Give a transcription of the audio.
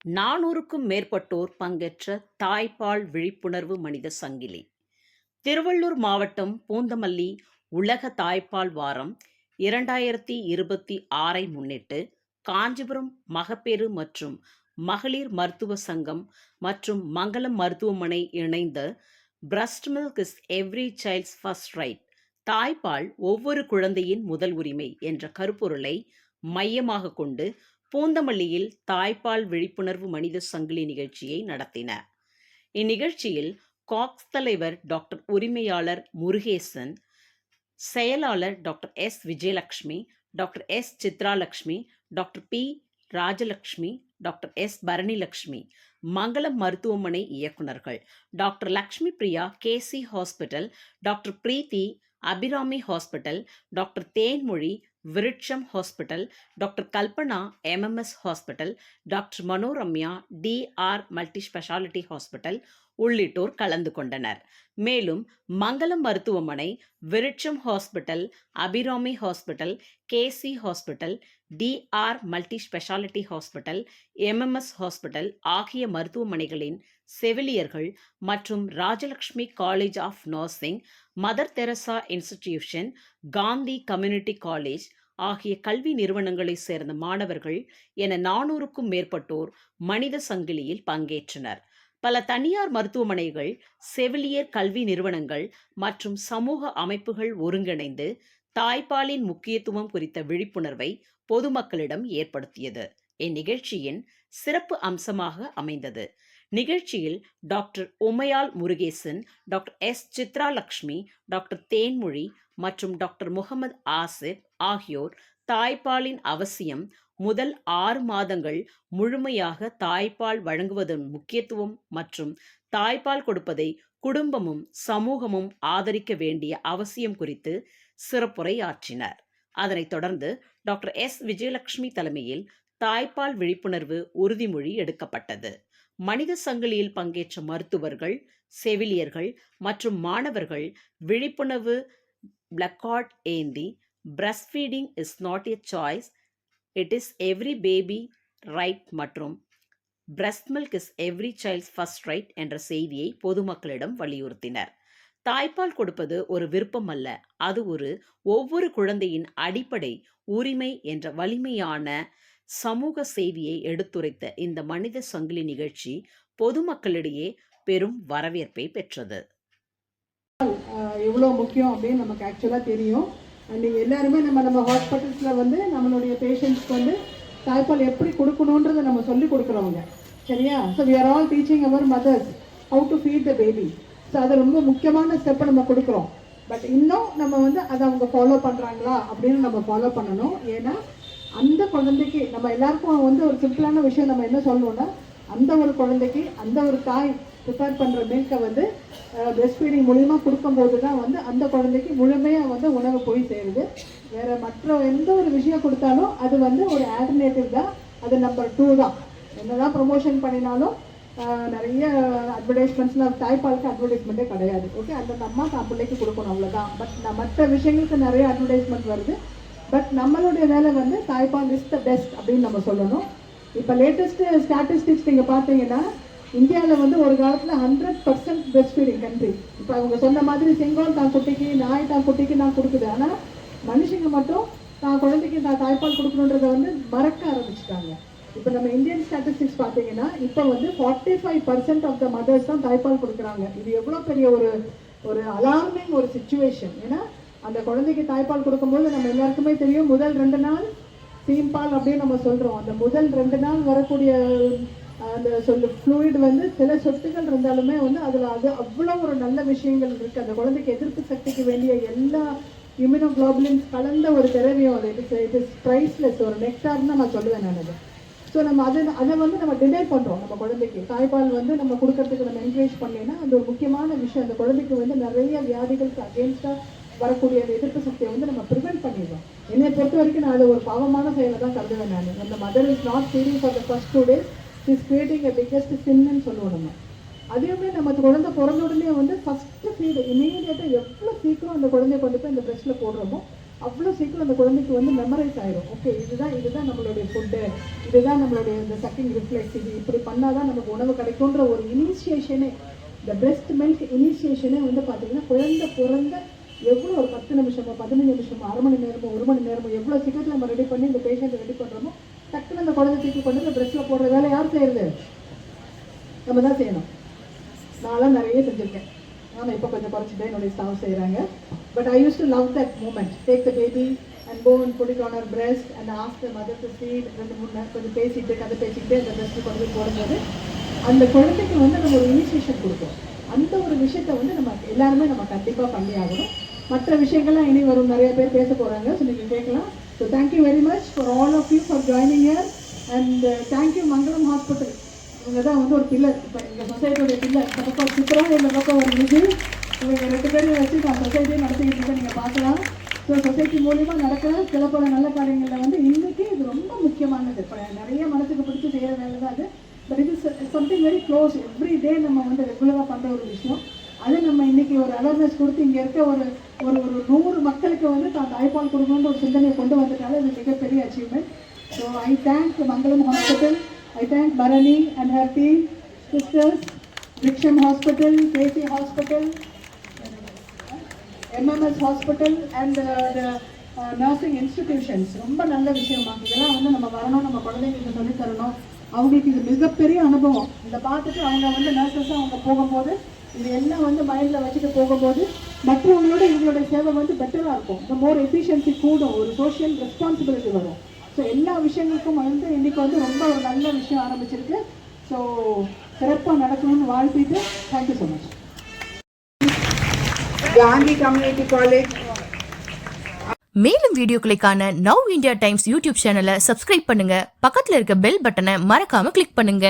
400க்கும் மேற்பட்டோர் பங்கேற்ற தாய்ப்பால் விழிப்புணர்வு மனித சங்கிலி. திருவள்ளூர் மாவட்டம் பூந்தமல்லி உலக தாய்ப்பால் வாரம் 2026ஐ முன்னிட்டு காஞ்சிபுரம் மகப்பேறு மற்றும் மகளிர் மருத்துவ சங்கம் மற்றும் மங்களம் மருத்துவமனை இணைந்த breast milk is every child's first right, தாய்ப்பால் ஒவ்வொரு குழந்தையின் முதல் உரிமை என்ற கருப்பொருளை மையமாக கொண்டு பூந்தமல்லியில் தாய்ப்பால் விழிப்புணர்வு மனித சங்கிலி நிகழ்ச்சியை நடத்தின. இந்நிகழ்ச்சியில் காக்ஸ் தலைவர் டாக்டர் உரிமையாளர் முருகேசன், செயலாளர் doctor S Vijayalakshmi, doctor S Chitralakshmi, doctor P Rajalakshmi, doctor S Bharanilakshmi, Mangalam மருத்துவமனை இயக்குநர்கள் doctor Lakshmi Priya KC hospital, doctor Preethi Abirami hospital, doctor Thenmozhi Virutcham hospital, doctor Kalpana MMS hospital, doctor Manoramya TR multi speciality hospital உள்ளிட்டோர் கலந்து கொண்டனர். மேலும் மங்களம் மருத்துவமனை, Virutcham hospital, Abirami hospital, KC hospital, TR multi speciality hospital, MMS hospital ஆகிய மருத்துவமனைகளின் செவிலியர்கள் மற்றும் Rajalakshmi college of nursing, Mother Teresa institution, Gandhi community college ஆகிய கல்வி நிறுவனங்களை சேர்ந்த மாணவர்கள் என 400க்கும் மேற்பட்டோர் மனித சங்கிலியில் பங்கேற்றனர். பல தனியார் மருத்துவமனைகள், செவிலியர் கல்வி நிறுவனங்கள் மற்றும் சமூக அமைப்புகள் ஒருங்கிணைந்து தாய்ப்பாலின் முக்கியத்துவம் குறித்த விழிப்புணர்வை பொதுமக்களிடம் ஏற்படுத்தியது இந்நிகழ்ச்சியின் சிறப்பு அம்சமாக அமைந்தது. நிகழ்ச்சியில் doctor Umayal Murugesan, doctor S Chitralakshmi, doctor Thenmozhi மற்றும் டாக்டர் முகமது ஆசிப் ஆகியோர் தாய்ப்பாலின் அவசியம், முதல் 6 மாதங்கள் முழுமையாக தாய்ப்பால் வழங்குவதன் முக்கியத்துவம் மற்றும் தாய்ப்பால் கொடுப்பதை குடும்பமும் சமூகமும் ஆதரிக்க வேண்டிய அவசியம் குறித்து சிறப்புரையாற்றினர். அதனைத் தொடர்ந்து டாக்டர் எஸ் விஜயலட்சுமி தலைமையில் தாய்ப்பால் விழிப்புணர்வு உறுதிமொழி எடுக்கப்பட்டது. மனித சங்கிலியில் பங்கேற்ற மருத்துவர்கள், செவிலியர்கள் மற்றும் மாணவர்கள் விழிப்புணர்வு பிளக்கார்ட் ஏந்தி breast feeding is not a choice, it is every baby right மற்றும் breast milk is every child's first right என்ற செய்தியை பொதுமக்களிடம் வலியுறுத்தினர். தாய்ப்பால் கொடுப்பது ஒரு விருப்பம் அல்ல, அது ஒவ்வொரு குழந்தையின் அடிப்படை உரிமை என்ற வலிமையான சமூக செய்தியை எடுத்துரைத்த இந்த மனித சங்கிலி நிகழ்ச்சி பொதுமக்களிடையே பெரும் வரவேற்பை பெற்றது. எவ்வளோ முக்கியம் அப்படின்னு நமக்கு ஆக்சுவலாக தெரியும். நீங்கள் எல்லாருமே நம்ம ஹாஸ்பிட்டல்ஸில் வந்து நம்மளுடைய பேஷண்ட்ஸ்க்கு வந்து தாய்ப்பால் எப்படி கொடுக்கணுன்றதை நம்ம சொல்லி கொடுக்குறவங்க, சரியா? So we are all teaching our mothers how to feed the baby. So அது ரொம்ப முக்கியமான ஸ்டெப்பை நம்ம கொடுக்குறோம். பட் இன்னும் நம்ம வந்து அதை அவங்க ஃபாலோ பண்ணுறாங்களா அப்படின்னு நம்ம ஃபாலோ பண்ணணும். ஏன்னா அந்த குழந்தைக்கு நம்ம எல்லாருக்கும் வந்து ஒரு சிம்பிளான விஷயம் நம்ம என்ன சொல்லணும்னா, அந்த ஒரு குழந்தைக்கு அந்த ஒரு தாய் ப்ரிப்பேர் பண்ணுற மில்கை வந்து பிரெஸ்ட் ஃபீடிங் மூலிமா கொடுக்கும்போது தான் வந்து அந்த குழந்தைக்கு முழுமையாக வந்து உணவு போய் சேருது. வேறு மற்ற எந்த ஒரு விஷயம் கொடுத்தாலும் அது வந்து ஒரு ஆல்டர்னேட்டிவ் தான், அது நம்பர் 2 தான். என்ன தான் ப்ரொமோஷன் பண்ணினாலும் நிறைய அட்வர்டைஸ்மெண்ட்ஸில் தாய்ப்பாலுக்கு அட்வர்டைஸ்மெண்ட்டே கிடையாது. ஓகே, அந்த அம்மா தான் பிள்ளைக்கு கொடுக்கணும், அவ்வளோதான். பட் மற்ற விஷயங்களுக்கு நிறைய அட்வர்டைஸ்மெண்ட் வருது. பட் நம்மளுடைய வேலை வந்து தாய்ப்பால் இஸ் த பெஸ்ட் அப்படின்னு நம்ம சொல்லணும். இப்போ லேட்டஸ்ட்டு ஸ்டாட்டிஸ்டிக்ஸ் நீங்கள் பார்த்தீங்கன்னா, இந்தியாவில் வந்து ஒரு காலத்தில் 100% பிரெஸ்ட் ஃபீடிங் கண்ட்ரி. இப்போ அவங்க சொன்ன மாதிரி செங்கோல் தான் குட்டிக்கு, நாய் தான் குட்டிக்கு நான் கொடுக்குது. ஆனால் மனுஷங்க மட்டும் தான் குழந்தைக்கு தான் தாய்ப்பால் கொடுக்கணுன்றதை வந்து மறக்க ஆரம்பிச்சிட்டாங்க. இப்போ நம்ம இந்தியன் ஸ்டாட்டிஸ்டிக்ஸ் பார்த்தீங்கன்னா இப்போ வந்து 45% ஆஃப் த மதர்ஸ் தான் தாய்ப்பால் கொடுக்குறாங்க. இது எவ்வளோ பெரிய ஒரு அலார்மிங் ஒரு சிச்சுவேஷன். ஏன்னா அந்த குழந்தைக்கு தாய்ப்பால் கொடுக்கும்போது நம்ம எல்லாருக்குமே தெரியும், முதல் 2 நாள் சீம்பால் அப்படின்னு நம்ம சொல்கிறோம். அந்த முதல் 2 நாள் வரக்கூடிய அந்த ஃப்ளூயிட் வந்து சில சொட்டுகள் இருந்தாலுமே வந்து அதில் அவ்வளோ ஒரு நல்ல விஷயங்கள் இருக்குது. அந்த குழந்தைக்கு எதிர்ப்பு சக்திக்கு வேண்டிய எல்லா இம்யூனோகுளோபுலின்ஸ் கலந்த ஒரு திரவியம் அது. இட் இஸ் ப்ரைஸ்லெஸ், ஒரு நெக்டார்னு தான் நான் சொல்லுவேன் நான் அது. ஸோ நம்ம அதை வந்து நம்ம டிலே பண்ணுறோம். நம்ம குழந்தைக்கு தாய்ப்பால் வந்து நம்ம கொடுக்கறதுக்கு நம்ம என்கரேஜ் பண்ணலைன்னா அது ஒரு முக்கியமான விஷயம். அந்த குழந்தைக்கு வந்து நிறைய வியாதிகளுக்கு அகேன்ஸ்டாக வரக்கூடிய எதிர்ப்பு சக்தியை வந்து நம்ம ப்ரிவென்ட் பண்ணிடுறோம். என்னை பொறுத்த வரைக்கும் நான் அதை ஒரு பாவமான செயலை தான் கருதுவேன் நான். அந்த mother is not feeding for the first 2 days, is creating a biggest சின்னு சொல்லுவோம் நம்ம. அதேமாதிரி நம்ம குழந்தை பிறந்த உடனே வந்து ஃபஸ்ட்டு ஃபீடு இமீடியட்டாக எவ்வளோ சீக்கிரம் அந்த குழந்தைய கொண்டு போய் இந்த பிரெஸ்ட்டில் போடுறோமோ அவ்வளோ சீக்கிரம் அந்த குழந்தைக்கு வந்து மெமரைஸ் ஆயிடும். ஓகே, இதுதான் நம்மளுடைய ஃபுட்டு, இதுதான் நம்மளுடைய இந்த சக்கிங் ரிஃப்ளெக்ஸ், இது இப்படி பண்ணாதான் நமக்கு உணவு கிடைக்குன்ற ஒரு இனிஷியேஷனே, இந்த பிரெஸ்ட் மில்க் இனிஷியேஷனே வந்து பார்த்தீங்கன்னா குழந்தை பிறந்த எவ்வளோ ஒரு 10 நிமிஷமோ 15 நிமிஷமோ 1/2 மணி நேரமோ 1 மணி நேரமோ எவ்வளோ சீக்கிரத்தில் நம்ம ரெடி பண்ணி இந்த பேஷண்ட்டை ரெடி பண்ணுறோமோ டக்குன்னு அந்த குழந்தை தூக்கி கொண்டு இந்த பிரெஸ்ட்டில் போடுற வேலை யார் செய்யுது? நம்ம தான் செய்யணும். நான்லாம் நிறைய செஞ்சுருக்கேன். ஆனால் இப்போ கொஞ்சம் குறைச்சிட்டேன், என்னுடைய ஸ்டாஃப் செய்கிறாங்க. But I use to love that moment. Take the baby and go and put it on our breast and ask the mother to feed. 2-3 நேரம் கொஞ்சம் பேசிட்டு கதை பேசிக்கிட்டு அந்த பிரெஸ்ட்டு கொண்டு போய் போடும்போது அந்த குழந்தைக்கு வந்து நம்ம ஒரு இனிஷியேஷன் கொடுப்போம். அந்த ஒரு விஷயத்தை வந்து நம்ம எல்லாருமே நம்ம கண்டிப்பாக பண்ணி ஆகணும். மற்ற விஷயங்கள்லாம் இனி வரும், நிறைய பேர் பேச போகிறாங்க, ஸோ நீங்கள் கேட்கலாம். So thank you very much for all of you for joining here and thank you Mangalam hospital. இவங்க தான் வந்து ஒரு பில்லர், இப்போ எங்கள் சொசைட்டியோடைய பில்லர். இந்த பக்கம் சித்திரம், இந்த பக்கம் ஒரு நிதி, இவங்க 2 பேரும் வச்சு நான் சொசைட்டியை நடத்திக்கிட்டு இருக்கேன், நீங்கள் பார்க்கலாம். ஸோ சொசைட்டி மூலிமா நடக்கிற சில பல நல்ல காரியங்களில் வந்து இன்றைக்கி இது ரொம்ப முக்கியமானது. இப்போ நிறைய மனசுக்கு பிடிச்சி செய்கிற வேலை தான் அது. பட் இது something very close, every day நம்ம வந்து ரெகுலராக பண்ணுற ஒரு விஷயம். அது நம்ம இன்றைக்கி ஒரு அவேர்னஸ் கொடுத்து இங்கே இருக்க ஒரு 100 மக்களுக்கு வந்து தான் தாய்ப்பால் கொடுக்கணுன்ற ஒரு சிந்தனையை கொண்டு வந்துட்டாலும் இது மிகப்பெரிய achievement. So I thank Mangalam hospital, I thank Bharani and her team, sisters, Viksham Hospital, KC Hospital, MMS Hospital and the nursing institutions. ரொம்ப நல்ல விஷயமா இதெல்லாம் வந்து நம்ம வரணும், நம்ம குழந்தைங்களுக்கு சொல்லித் தரணும். அவங்களுக்கு இது மிகப்பெரிய அனுபவம். இதை பார்த்துட்டு அவங்க வந்து நர்சஸாக அவங்க போகும்போது இது எல்லாம் வந்து மைண்டில் வச்சுட்டு போகும்போது மற்றவங்களோட இவங்களுடைய சேவை வந்து பெட்டராக இருக்கும். இந்த மோர் எஃபிஷியன்சி கூடும், ஒரு சோஷியல் ரெஸ்பான்சிபிலிட்டி வரும். ஸோ எல்லா விஷயங்களுக்கும் வந்து இன்றைக்கி வந்து ரொம்ப ஒரு நல்ல விஷயம் ஆரம்பிச்சிருக்கு. ஸோ சிறப்பாக நடக்கணும்னு வாழ்த்திட்டு thank you so much. Gandhi community college. மேலும் வீடியோக்களை காண நவ் இந்தியா டைம்ஸ் யூடியூப் சேனலை சப்ஸ்கிரைப் பண்ணுங்க. பக்கத்துல இருக்க பெல் பட்டனை மறக்காம கிளிக் பண்ணுங்க.